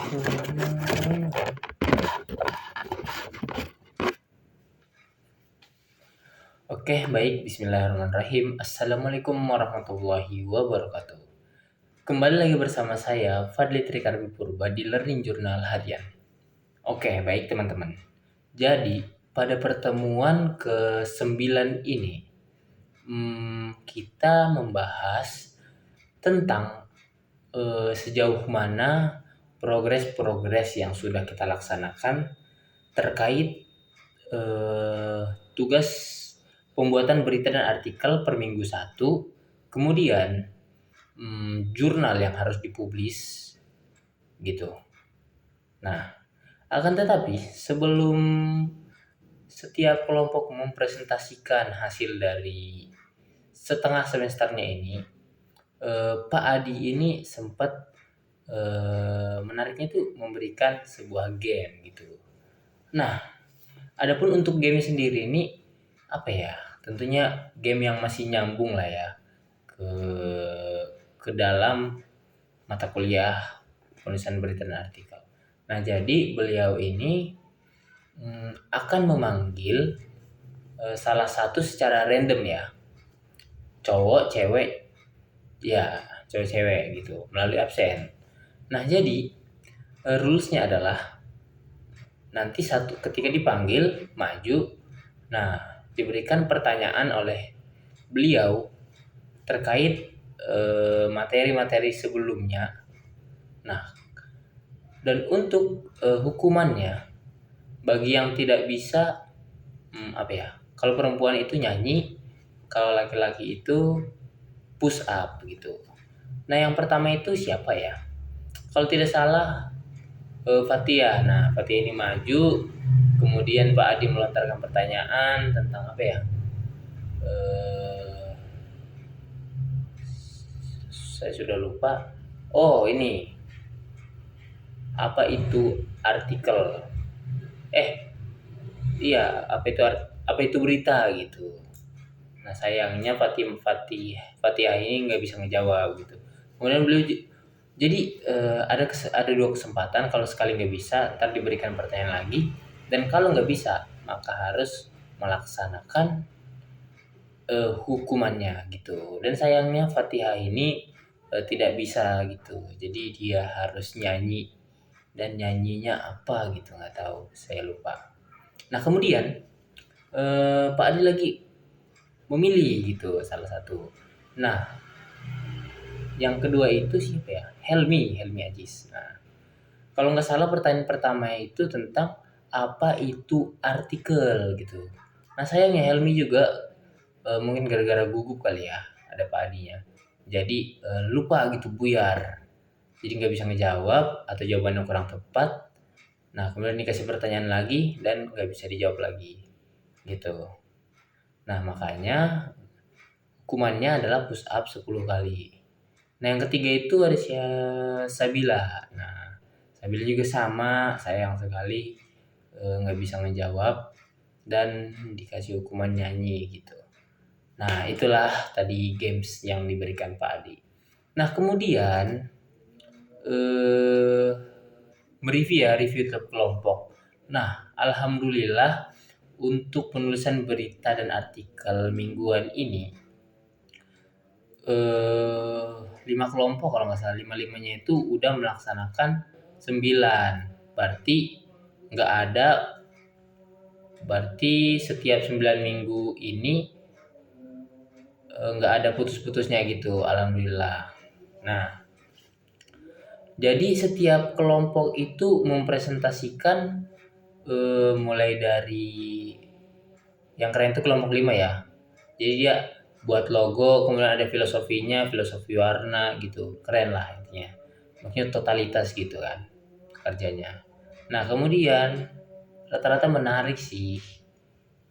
Oke, baik. Bismillahirrahmanirrahim. Assalamualaikum warahmatullahi wabarakatuh. Kembali lagi bersama saya, Fadli Trikarbi Purba di Learning Journal Harian. Oke, baik teman-teman. Jadi, pada pertemuan ke-9 ini, kita membahas tentang sejauh mana progres-progres yang sudah kita laksanakan terkait tugas pembuatan berita dan artikel per minggu 1, kemudian jurnal yang harus dipublis gitu. Nah, akan tetapi sebelum setiap kelompok mempresentasikan hasil dari setengah semesternya ini, Pak Adi ini sempat menariknya itu memberikan sebuah game gitu. Nah, adapun untuk game sendiri ini apa ya? Tentunya game yang masih nyambung lah ya ke dalam mata kuliah penulisan berita dan artikel. Nah, jadi beliau ini akan memanggil salah satu secara random ya, cowok, cewek, ya cewek cewek gitu melalui absen. Nah, jadi rulesnya adalah nanti ketika dipanggil maju, nah diberikan pertanyaan oleh beliau terkait materi-materi sebelumnya. Nah, dan untuk hukumannya bagi yang tidak bisa apa ya? Kalau perempuan itu nyanyi, kalau laki-laki itu push up gitu. Nah, yang pertama itu siapa ya? Kalau tidak salah Fatia. Nah, Fatia ini maju, kemudian Pak Adi melontarkan pertanyaan tentang apa ya? Saya sudah lupa. Oh, ini apa itu artikel? Iya, apa itu berita gitu. Nah, sayangnya Fatia ini nggak bisa ngejawab gitu. Kemudian beliau jadi ada dua kesempatan. Kalau sekali nggak bisa, ntar diberikan pertanyaan lagi. Dan kalau nggak bisa, maka harus melaksanakan hukumannya gitu. Dan sayangnya Fatihah ini tidak bisa gitu. Jadi dia harus nyanyi, dan nyanyinya apa gitu nggak tahu, saya lupa. Nah, kemudian Pak Adi lagi memilih gitu salah satu. Nah, yang kedua itu siapa ya? Helmi Aziz. Nah, kalau nggak salah pertanyaan pertama itu tentang apa itu artikel gitu. Nah, sayangnya Helmi juga mungkin gara-gara gugup kali ya, ada Pak Adinya. Jadi lupa gitu, buyar. Jadi nggak bisa ngejawab atau jawabannya kurang tepat. Nah, kemudian dikasih pertanyaan lagi dan nggak bisa dijawab lagi gitu. Nah, makanya hukumannya adalah push up 10 kali. Nah, yang ketiga itu ada Sabila. Nah, Sabila juga sama, sayang sekali nggak bisa ngejawab dan dikasih hukuman nyanyi gitu. Nah, itulah tadi games yang diberikan Pak Adi. Nah, kemudian review tiap kelompok. Nah, alhamdulillah untuk penulisan berita dan artikel mingguan ini 5 kelompok, kalau nggak salah 5-5-nya itu udah melaksanakan 9. Berarti setiap 9 minggu ini nggak ada putus-putusnya gitu, alhamdulillah. Nah, jadi setiap kelompok itu mempresentasikan mulai dari yang keren itu kelompok 5 ya. Jadi dia buat logo, kemudian ada filosofinya, filosofi warna gitu. Keren lah intinya. Maksudnya totalitas gitu kan kerjanya. Nah, kemudian rata-rata menarik sih.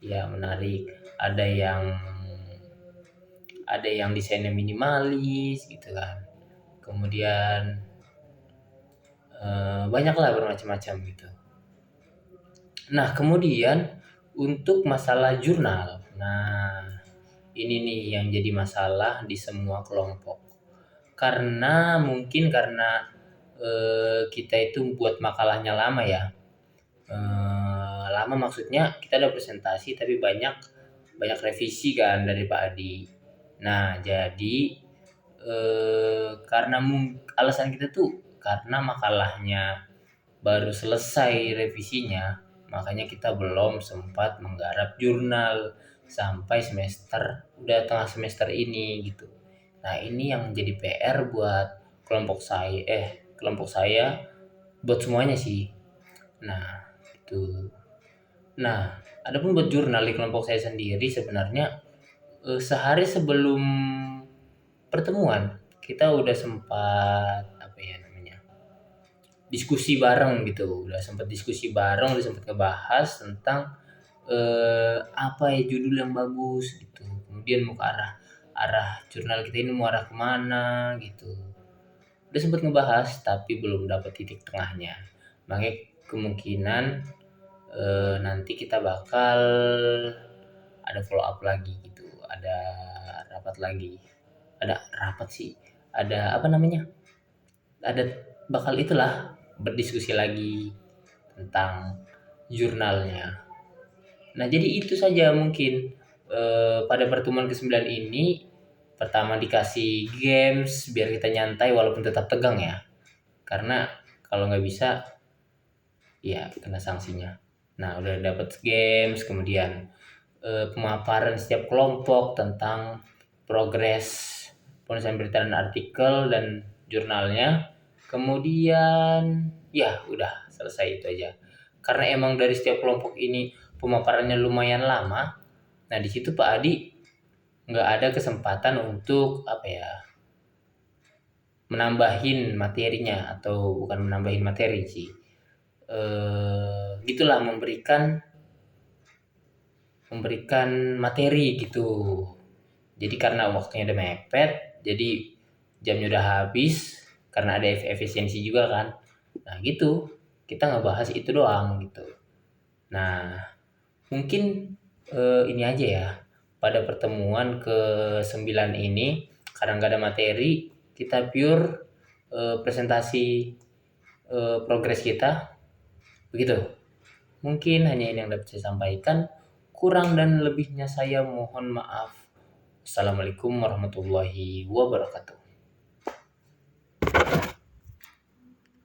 Ya, menarik. Ada yang desainnya minimalis gitu kan. Kemudian banyaklah bermacam-macam gitu. Nah, kemudian untuk masalah jurnal. Nah, ini nih yang jadi masalah di semua kelompok. Karena kita itu buat makalahnya lama ya. Lama maksudnya kita ada presentasi tapi banyak banyak revisi kan dari Pak Adi. Nah, jadi karena alasan kita tuh karena makalahnya baru selesai revisinya, makanya kita belum sempat menggarap jurnal sampai udah tengah semester ini gitu. Nah, ini yang jadi PR buat kelompok saya, buat semuanya sih. Nah, itu. Nah, adapun buat jurnal di kelompok saya sendiri sebenarnya sehari sebelum pertemuan kita udah sempat apa ya namanya diskusi bareng gitu, udah sempat diskusi bareng, udah sempat ngebahas tentang apa ya judul yang bagus gitu, kemudian mau ke arah arah jurnal kita ini mau arah kemana gitu, udah sempat ngebahas tapi belum dapat titik tengahnya. Makanya kemungkinan nanti kita bakal ada follow up lagi gitu, ada rapat lagi, ada rapat sih, ada apa namanya, ada bakal itulah berdiskusi lagi tentang jurnalnya. Nah, jadi itu saja mungkin pada pertemuan ke-9 ini. Pertama dikasih games biar kita nyantai walaupun tetap tegang ya. Karena kalau nggak bisa ya kena sanksinya. Nah, udah dapat games, kemudian pemaparan setiap kelompok tentang progres penulisan berita dan artikel dan jurnalnya. Kemudian ya udah selesai itu aja. Karena emang dari setiap kelompok ini pemaparannya lumayan lama. Nah, di situ Pak Adi nggak ada kesempatan untuk apa ya, menambahin materinya, atau bukan menambahin materi sih. Gitulah memberikan materi gitu. Jadi karena waktunya udah mepet, jadi jamnya udah habis karena ada efisiensi juga kan. Nah, gitu. Kita ngebahas itu doang gitu. Nah, mungkin ini aja ya. Pada pertemuan ke-9 ini karena nggak ada materi, kita pure presentasi progres kita. Begitu. Mungkin hanya ini yang dapat saya sampaikan. Kurang dan lebihnya saya mohon maaf. Assalamualaikum warahmatullahi wabarakatuh.